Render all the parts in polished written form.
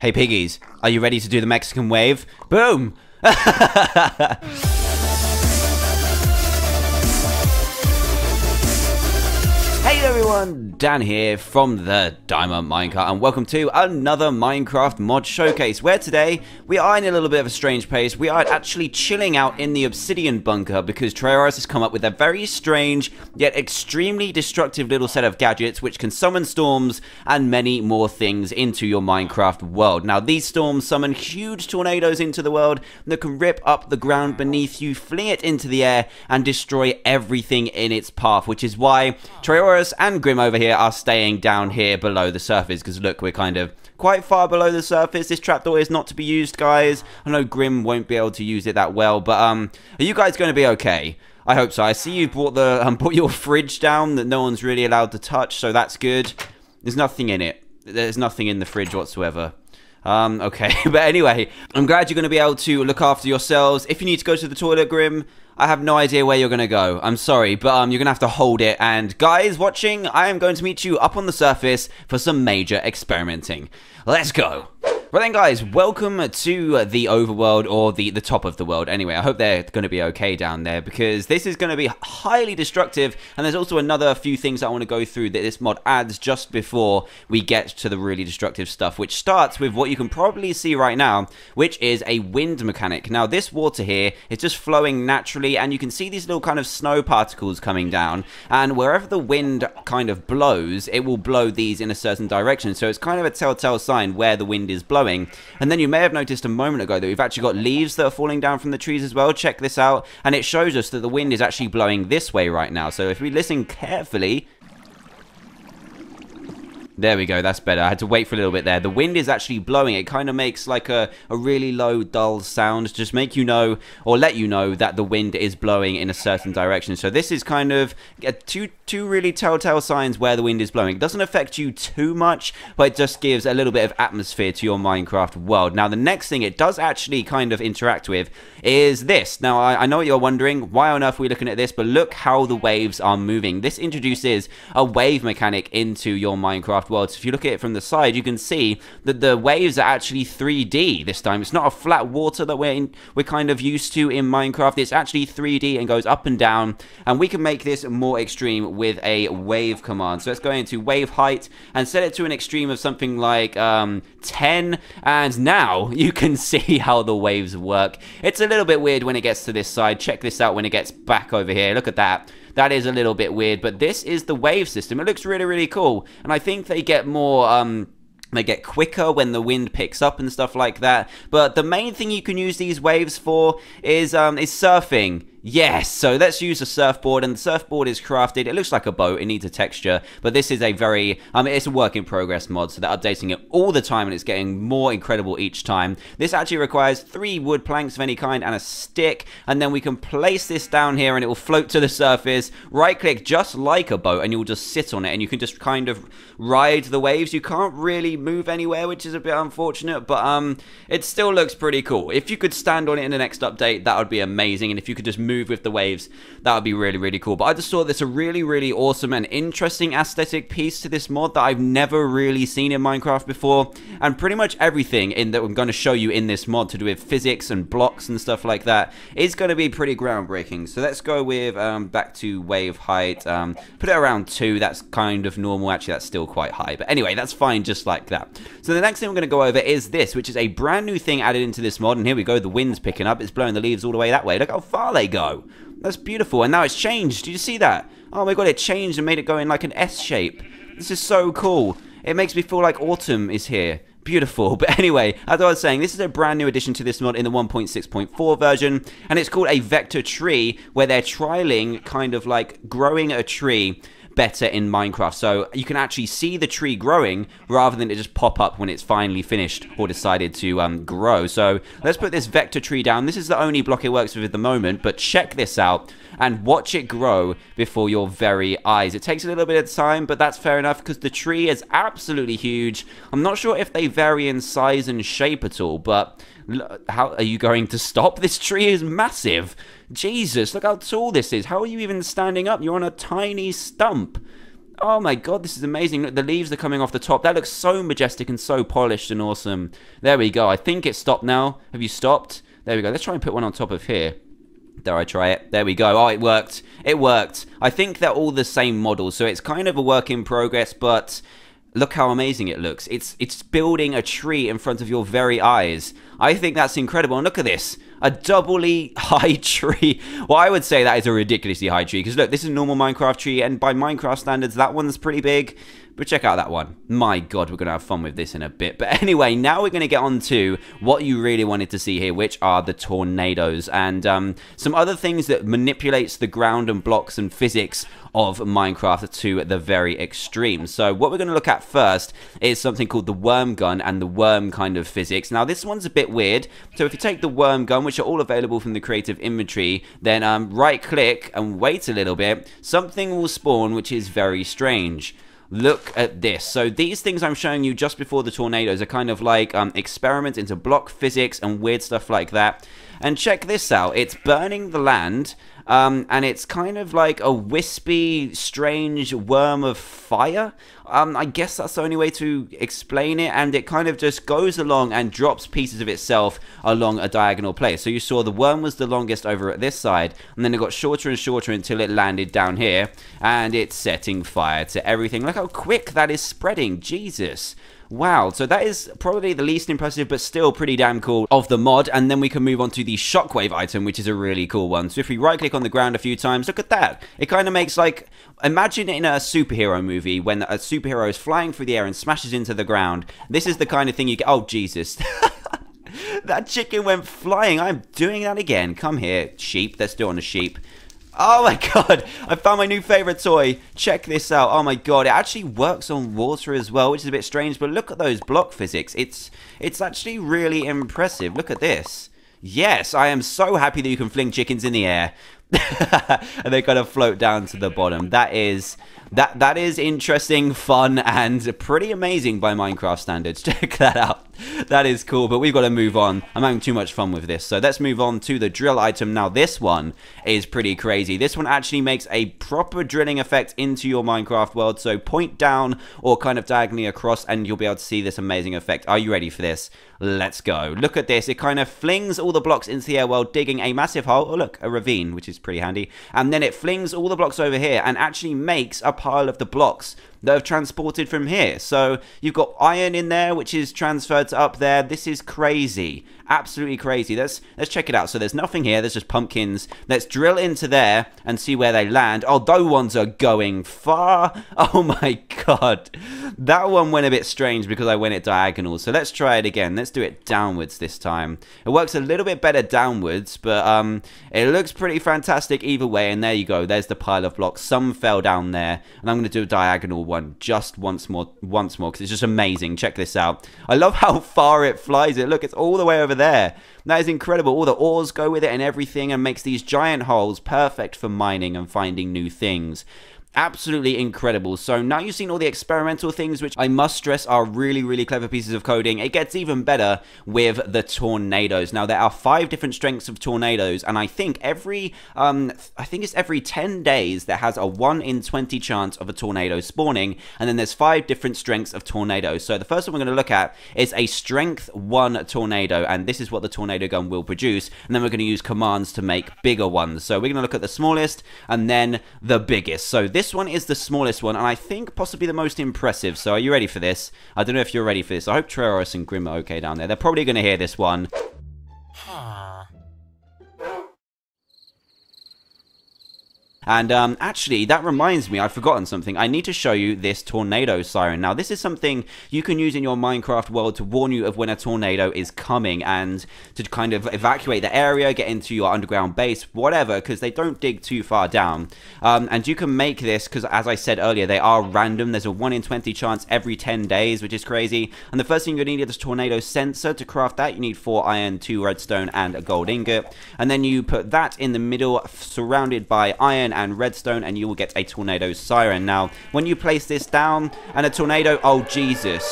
Hey piggies, are you ready to do the Mexican wave? Boom! Hey everyone, Dan here from the Diamond Minecart, and welcome to another Minecraft mod showcase, where today we are in a little bit of a strange place. We are actually chilling out in the obsidian bunker because Trayaurus has come up with a very strange yet extremely destructive little set of gadgets which can summon storms and many more things into your Minecraft world. Now these storms summon huge tornadoes into the world that can rip up the ground beneath you, fling it into the air and destroy everything in its path, which is why Trayaurus and Grim over here are staying down here below the surface, because look, we're kind of quite far below the surface. This trapdoor is not to be used, guys. I know Grim won't be able to use it that well, but are you guys going to be okay? I hope so. I see you brought the put your fridge down that no one's really allowed to touch, so that's good. There's nothing in it. There's nothing in the fridge whatsoever. Okay, but anyway, I'm glad you're going to be able to look after yourselves. If you need to go to the toilet, Grim, I have no idea where you're going to go. I'm sorry, but you're going to have to hold it. And guys watching, I am going to meet you up on the surface for some major experimenting. Let's go. Right then, guys, welcome to the overworld, or the top of the world. Anyway, I hope they're going to be okay down there, because this is going to be highly destructive, and there's also another few things that I want to go through that this mod adds just before we get to the really destructive stuff, which starts with what you can probably see right now, which is a wind mechanic. Now, this water here is just flowing naturally, and you can see these little kind of snow particles coming down, and wherever the wind kind of blows, it will blow these in a certain direction, so it's kind of a telltale sign where the wind is blowing. And then you may have noticed a moment ago that we've actually got leaves that are falling down from the trees as well. Check this out, and it shows us that the wind is actually blowing this way right now. So if we listen carefully, there we go, that's better. I had to wait for a little bit there. The wind is actually blowing. It kind of makes like a really low, dull sound to just make you know, or let you know, that the wind is blowing in a certain direction. So this is kind of two really telltale signs where the wind is blowing. It doesn't affect you too much, but it just gives a little bit of atmosphere to your Minecraft world. Now, the next thing it does actually kind of interact with is this. Now, I know what you're wondering, why on earth are we looking at this? But look how the waves are moving. This introduces a wave mechanic into your Minecraft world. So if you look at it from the side, you can see that the waves are actually 3D this time. It's not a flat water that we're kind of used to in Minecraft. It's actually 3D and goes up and down, and we can make this more extreme with a wave command. So let's go into wave height and set it to an extreme of something like 10, and now you can see how the waves work. It's a little bit weird when it gets to this side. Check this out when it gets back over here. Look at that. That is a little bit weird, but this is the wave system. It looks really, really cool, and I think they get more, they get quicker when the wind picks up and stuff like that. But the main thing you can use these waves for is surfing. Yes, so let's use a surfboard, and the surfboard is crafted. It looks like a boat. It needs a texture, but this is a very, it's a work in progress mod, so they're updating it all the time, and it's getting more incredible each time. This actually requires 3 wood planks of any kind and a stick, and then we can place this down here, and it will float to the surface. Right-click just like a boat, and you'll just sit on it, and you can just kind of ride the waves. You can't really move anywhere, which is a bit unfortunate, but it still looks pretty cool. If you could stand on it in the next update, that would be amazing, and if you could just move with the waves, that would be really, really cool. But I just thought this a really, really awesome and interesting aesthetic piece to this mod that I've never really seen in Minecraft before, and pretty much everything in that I'm going to show you in this mod to do with physics and blocks and stuff like that is going to be pretty groundbreaking. So let's go with back to wave height, put it around 2. That's kind of normal. Actually, that's still quite high, but anyway, that's fine just like that. So the next thing we're going to go over is this, which is a brand new thing added into this mod, and here we go. The wind's picking up. It's blowing the leaves all the way that way. Look how far they go. That's beautiful, and now it's changed. Did you see that? Oh my god, it changed and made it go in like an S shape. This is so cool. It makes me feel like autumn is here. Beautiful. But anyway, as I was saying, this is a brand new addition to this mod in the 1.6.4 version, and it's called a vector tree, where they're trialing kind of like growing a tree better in Minecraft. So you can actually see the tree growing rather than it just pop up when it's finally finished or decided to grow. So let's put this vector tree down. This is the only block it works with at the moment, but check this out and watch it grow before your very eyes. It takes a little bit of time, but that's fair enough because the tree is absolutely huge. I'm not sure if they vary in size and shape at all, but how are you going to stop? This tree is massive. Jesus, look how tall this is. How are you even standing up? You're on a tiny stump. Oh my god, this is amazing. Look, the leaves are coming off the top. That looks so majestic and so polished and awesome. There we go. I think it stopped now. Have you stopped? There we go. Let's try and put one on top of here. Dare I try it? There we go. Oh, it worked. It worked. I think they're all the same model, so it's kind of a work in progress, but look how amazing it looks. It's building a tree in front of your very eyes. I think that's incredible. And look at this. A doubly high tree. Well, I would say that is a ridiculously high tree. Because look, this is a normal Minecraft tree. And by Minecraft standards, that one's pretty big. But check out that one. My god, we're going to have fun with this in a bit. But anyway, now we're going to get on to what you really wanted to see here, which are the tornadoes. And some other things that manipulates the ground and blocks and physics of Minecraft to the very extreme. So what we're going to look at first is something called the worm gun and the worm kind of physics. Now, this one's a bit weird. So if you take the worm gun, which are all available from the creative inventory, then right click and wait a little bit, something will spawn which is very strange. Look at this. So these things I'm showing you just before the tornadoes are kind of like experiments into block physics and weird stuff like that. And check this out. It's burning the land, and it's kind of like a wispy, strange worm of fire. I guess that's the only way to explain it, and it kind of just goes along and drops pieces of itself along a diagonal place. So you saw the worm was the longest over at this side, and then it got shorter and shorter until it landed down here, and it's setting fire to everything. Look how quick that is spreading. Jesus. Wow, so that is probably the least impressive, but still pretty damn cool of the mod. And then we can move on to the shockwave item, which is a really cool one. So if we right click on the ground a few times, look at that. It kind of makes like, imagine in a superhero movie when a superhero is flying through the air and smashes into the ground. This is the kind of thing you get. Oh, Jesus. That chicken went flying. I'm doing that again. Come here, sheep. Let's do it on a sheep. Oh my god, I found my new favorite toy. Check this out. Oh my god, it actually works on water as well, which is a bit strange, but look at those block physics. It's actually really impressive. Look at this. Yes, I am so happy that you can fling chickens in the air. And they kind of float down to the bottom. That is interesting, fun, and pretty amazing by Minecraft standards. Check that out. That is cool, but we've got to move on. I'm having too much fun with this. So let's move on to the drill item. Now, this one is pretty crazy. This one actually makes a proper drilling effect into your Minecraft world. So point down or kind of diagonally across, and you'll be able to see this amazing effect. Are you ready for this? Let's go. Look at this. It kind of flings all the blocks into the air while digging a massive hole. Oh, look, a ravine, which is pretty handy. And then it flings all the blocks over here and actually makes a pile of the blocks that have transported from here. So you've got iron in there, which is transferred to up there. This is crazy. Absolutely crazy. Let's check it out. So there's nothing here. There's just pumpkins. Let's drill into there and see where they land. Oh, those ones are going far. Oh my god. That one went a bit strange because I went it diagonal. So let's try it again. Let's do it downwards this time. It works a little bit better downwards, but it looks pretty fantastic either way. And there you go. There's the pile of blocks. Some fell down there. And I'm going to do a diagonal one just once more because it's just amazing. Check this out. I love how far it flies it. Look, it's all the way over there. That is incredible. All the ores go with it and everything, and makes these giant holes perfect for mining and finding new things. Absolutely incredible. So now you've seen all the experimental things, which I must stress are really, really clever pieces of coding. It gets even better with the tornadoes. Now, there are 5 different strengths of tornadoes, and I think every 10 days there has a 1 in 20 chance of a tornado spawning, and then there's 5 different strengths of tornadoes. So the first one we're going to look at is a strength 1 tornado, and this is what the tornado gun will produce, and then we're going to use commands to make bigger ones. So we're going to look at the smallest and then the biggest. So this one is the smallest one, and I think possibly the most impressive. So are you ready for this? I don't know if you're ready for this. I hope Treoris and Grim are okay down there. They're probably going to hear this one. And actually, that reminds me, I've forgotten something. I need to show you this tornado siren. Now, this is something you can use in your Minecraft world to warn you of when a tornado is coming and to kind of evacuate the area, get into your underground base, whatever, because they don't dig too far down. And you can make this, because as I said earlier, they are random. There's a 1 in 20 chance every 10 days, which is crazy. And the first thing you're going to need is a tornado sensor. To craft that, you need 4 iron, 2 redstone, and a gold ingot. And then you put that in the middle, surrounded by iron and redstone, and you will get a tornado siren. Now, when you place this down and a tornado, oh Jesus,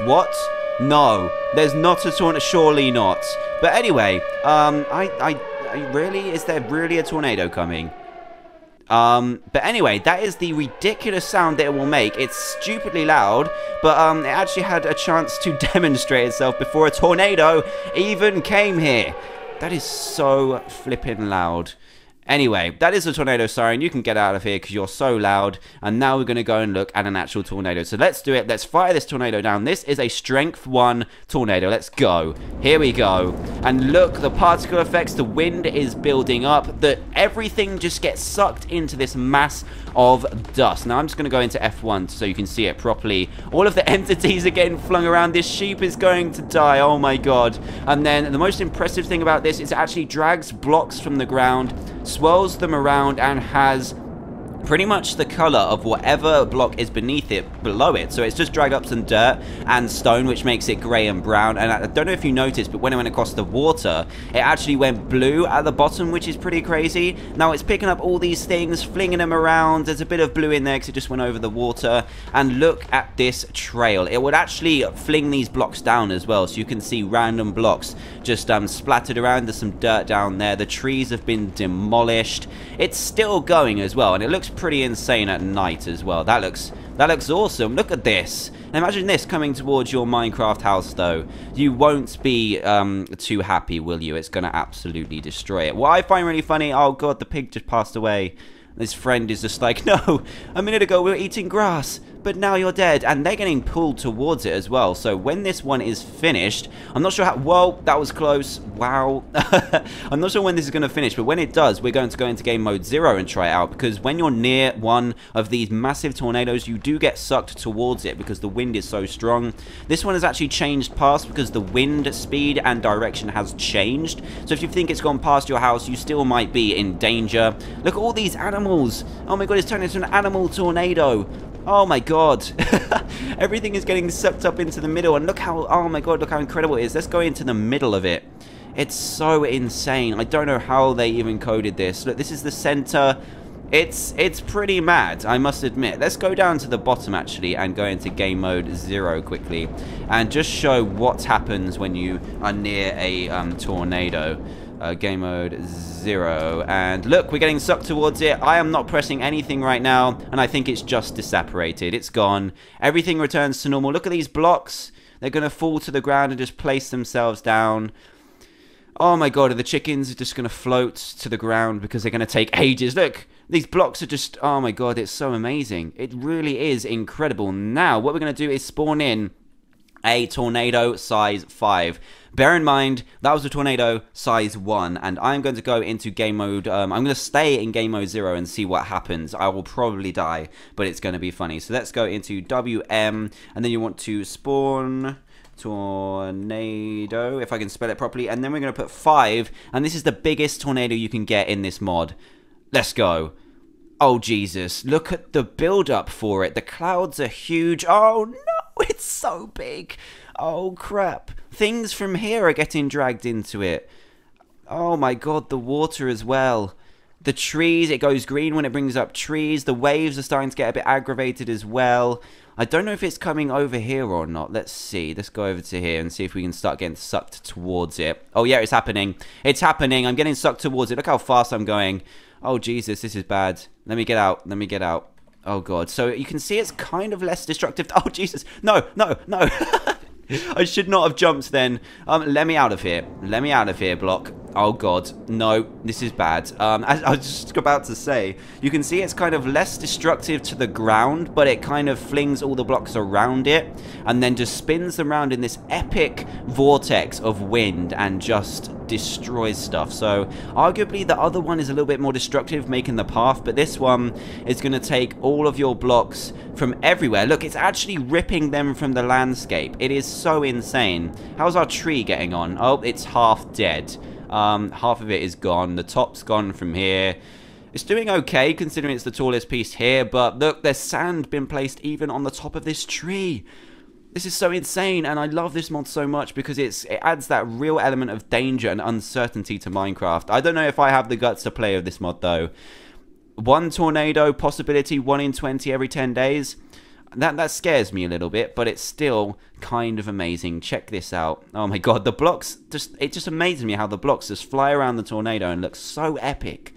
what? No, there's not a tornado, surely not. But anyway, really, is there really a tornado coming? But anyway, that is the ridiculous sound that it will make. It's stupidly loud, but it actually had a chance to demonstrate itself before a tornado even came here. That is so flippin' loud. Anyway, that is the tornado siren. You can get out of here because you're so loud. And now we're going to go and look at an actual tornado. So let's do it. Let's fire this tornado down. This is a strength 1 tornado. Let's go. Here we go. And look, the particle effects, the wind is building up. Everything just gets sucked into this mass of dust. Now I'm just going to go into F1 so you can see it properly. All of the entities are getting flung around. This sheep is going to die. Oh my god. And then the most impressive thing about this is it actually drags blocks from the ground, swirls them around, and has pretty much the color of whatever block is beneath it, below it. So it's just dragged up some dirt and stone, which makes it gray and brown. And I don't know if you noticed, but when it went across the water, it actually went blue at the bottom, which is pretty crazy. Now it's picking up all these things, flinging them around. There's a bit of blue in there because it just went over the water. And look at this trail. It would actually fling these blocks down as well, so you can see random blocks just splattered around. There's some dirt down there. The trees have been demolished. It's still going as well, and it looks pretty insane at night as well. That looks awesome. Look at this. Imagine this coming towards your Minecraft house, though. You won't be too happy, will you? It's going to absolutely destroy it. What I find really funny, oh god, the pig just passed away. His friend is just like, no, a minute ago we were eating grass, but now you're dead. And they're getting pulled towards it as well. So when this one is finished, I'm not sure how... Whoa, that was close. Wow. I'm not sure when this is going to finish, but when it does, we're going to go into game mode 0 and try it out. Because when you're near one of these massive tornadoes, you do get sucked towards it because the wind is so strong. This one has actually changed paths because the wind speed and direction has changed. So if you think it's gone past your house, you still might be in danger. Look at all these animals. Oh my god, it's turned into an animal tornado. Oh my god. Everything is getting sucked up into the middle. And look how, oh my god, look how incredible it is. Let's go into the middle of it. It's so insane. I don't know how they even coded this. Look, this is the center. It's pretty mad, I must admit. Let's go down to the bottom actually and go into game mode 0 quickly and just show what happens when you are near a tornado. Game mode 0, and look, we're getting sucked towards it. I am not pressing anything right now, and I think it's just disapparated. It's gone. Everything returns to normal. Look at these blocks. They're going to fall to the ground and just place themselves down. Oh my god, are the chickens just going to float to the ground because they're going to take ages? Look, these blocks are just, oh my god, it's so amazing. It really is incredible. Now, what we're going to do is spawn in a tornado size 5. Bear in mind, that was a tornado size 1, and I'm going to go into game mode, I'm going to stay in game mode 0 and see what happens. I will probably die, but it's going to be funny. So let's go into WM, and then you want to spawn tornado, if I can spell it properly, and then we're going to put 5, and this is the biggest tornado you can get in this mod. Let's go. Oh, Jesus. Look at the build-up for it. The clouds are huge. Oh, no, it's so big. Oh, crap. Things from here are getting dragged into it. Oh, my God, the water as well. The trees, it goes green when it brings up trees. The waves are starting to get a bit aggravated as well. I don't know if it's coming over here or not. Let's see. Let's go over to here and see if we can start getting sucked towards it. Oh, yeah, it's happening. It's happening. I'm getting sucked towards it. Look how fast I'm going. Oh, Jesus, this is bad. Let me get out. Let me get out. Oh, God. So you can see it's kind of less destructive. Oh, Jesus. No, no, no. I should not have jumped then. Let me out of here. Let me out of here, block. Oh, God. No, this is bad. As I was just about to say, you can see it's kind of less destructive to the ground, but it kind of flings all the blocks around it and then just spins them around in this epic vortex of wind and just destroys stuff. So arguably the other one is a little bit more destructive, making the path, but this one is going to take all of your blocks from everywhere. Look, it's actually ripping them from the landscape. It is so insane. How's our tree getting on? Oh, it's half dead. Half of it is gone. The top's gone from here. It's doing okay considering it's the tallest piece here, but look, there's sand been placed even on the top of this tree. This is so insane, and I love this mod so much because it adds that real element of danger and uncertainty to Minecraft. I don't know if I have the guts to play with this mod though. One tornado possibility, 1 in 20 every 10 days. That scares me a little bit, but it's still kind of amazing. Check this out. Oh my god, the blocks, it just amazes me how the blocks just fly around the tornado and look so epic.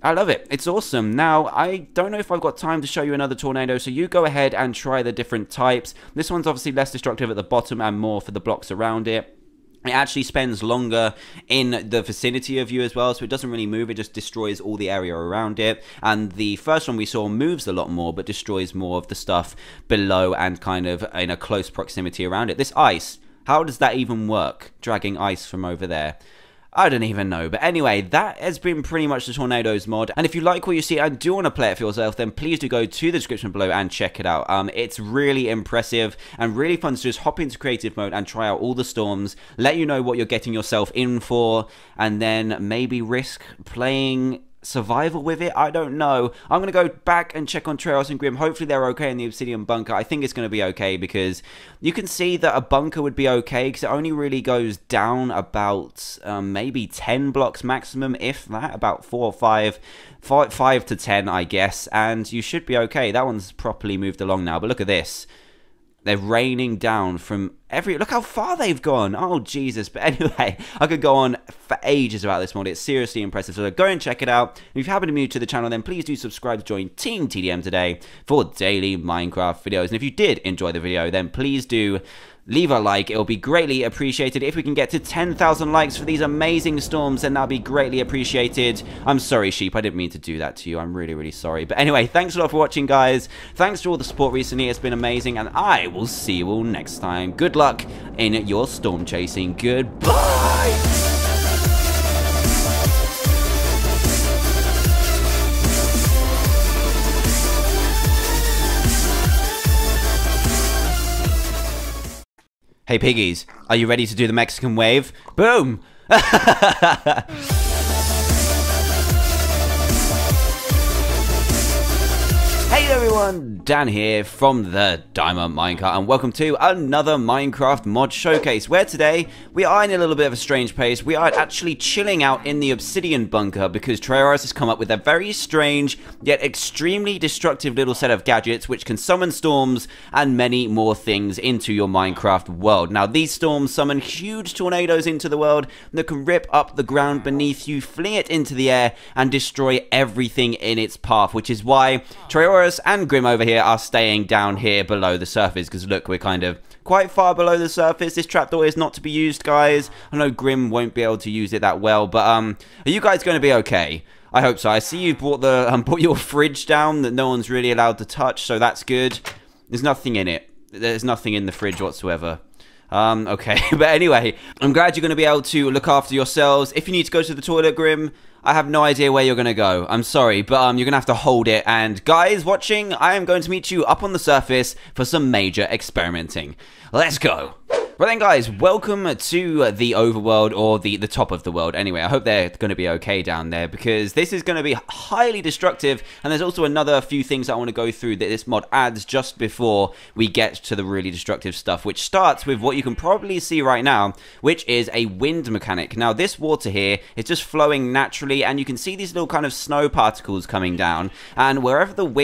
I love it. It's awesome. Now, I don't know if I've got time to show you another tornado, so you go ahead and try the different types. This one's obviously less destructive at the bottom and more for the blocks around it. It actually spends longer in the vicinity of you as well, so it doesn't really move, it just destroys all the area around it. And the first one we saw moves a lot more, but destroys more of the stuff below and kind of in a close proximity around it. This ice, how does that even work? Dragging ice from over there. I don't even know. But anyway, that has been pretty much the Tornadoes mod. And if you like what you see and do want to play it for yourself, then please do go to the description below and check it out. It's really impressive and really fun to just hop into creative mode and try out all the storms, let you know what you're getting yourself in for, and then maybe risk playing survival with it. I don't know. I'm going to go back and check on Trails and Grim. Hopefully they're okay in the obsidian bunker. I think it's going to be okay because you can see that a bunker would be okay because it only really goes down about maybe 10 blocks maximum, if that, about 4 or 5 to 10, I guess, and you should be okay. That one's properly moved along now, but look at this. They're raining down from every... Look how far they've gone. Oh, Jesus. But anyway, I could go on for ages about this mod. It's seriously impressive. So go and check it out. If you happen to be new to the channel, then please do subscribe to join Team TDM today for daily Minecraft videos. And if you did enjoy the video, then please do leave a like. It'll be greatly appreciated. If we can get to 10,000 likes for these amazing storms, then that'll be greatly appreciated. I'm sorry, sheep. I didn't mean to do that to you. I'm really, really sorry. But anyway, thanks a lot for watching, guys. Thanks for all the support recently. It's been amazing. And I will see you all next time. Good luck in your storm chasing. Goodbye. Hey piggies, are you ready to do the Mexican wave? Boom! Hey everyone, Dan here from the Diamond Minecart, and welcome to another Minecraft mod showcase, where today we are in a little bit of a strange pace. We are actually chilling out in the obsidian bunker because Trails has come up with a very strange yet extremely destructive little set of gadgets which can summon storms and many more things into your Minecraft world. Now these storms summon huge tornadoes into the world that can rip up the ground beneath you, fling it into the air and destroy everything in its path, which is why Trails and Grim over here are staying down here below the surface, because look, we're kind of quite far below the surface. This trapdoor is not to be used, guys. I know Grim won't be able to use it that well, but are you guys going to be okay? I hope so. I see you brought the brought your fridge down that no one's really allowed to touch, so that's good. There's nothing in it. There's nothing in the fridge whatsoever. Okay, but anyway, I'm glad you're going to be able to look after yourselves. If you need to go to the toilet, Grim, I have no idea where you're going to go. I'm sorry, but you're going to have to hold it. And guys watching, I am going to meet you up on the surface for some major experimenting. Let's go. Right then, guys, welcome to the overworld, or the top of the world. Anyway, I hope they're going to be okay down there, because this is going to be highly destructive, and there's also another few things I want to go through that this mod adds just before we get to the really destructive stuff, which starts with what you can probably see right now, which is a wind mechanic. Now, this water here is just flowing naturally, and you can see these little kind of snow particles coming down, and wherever the wind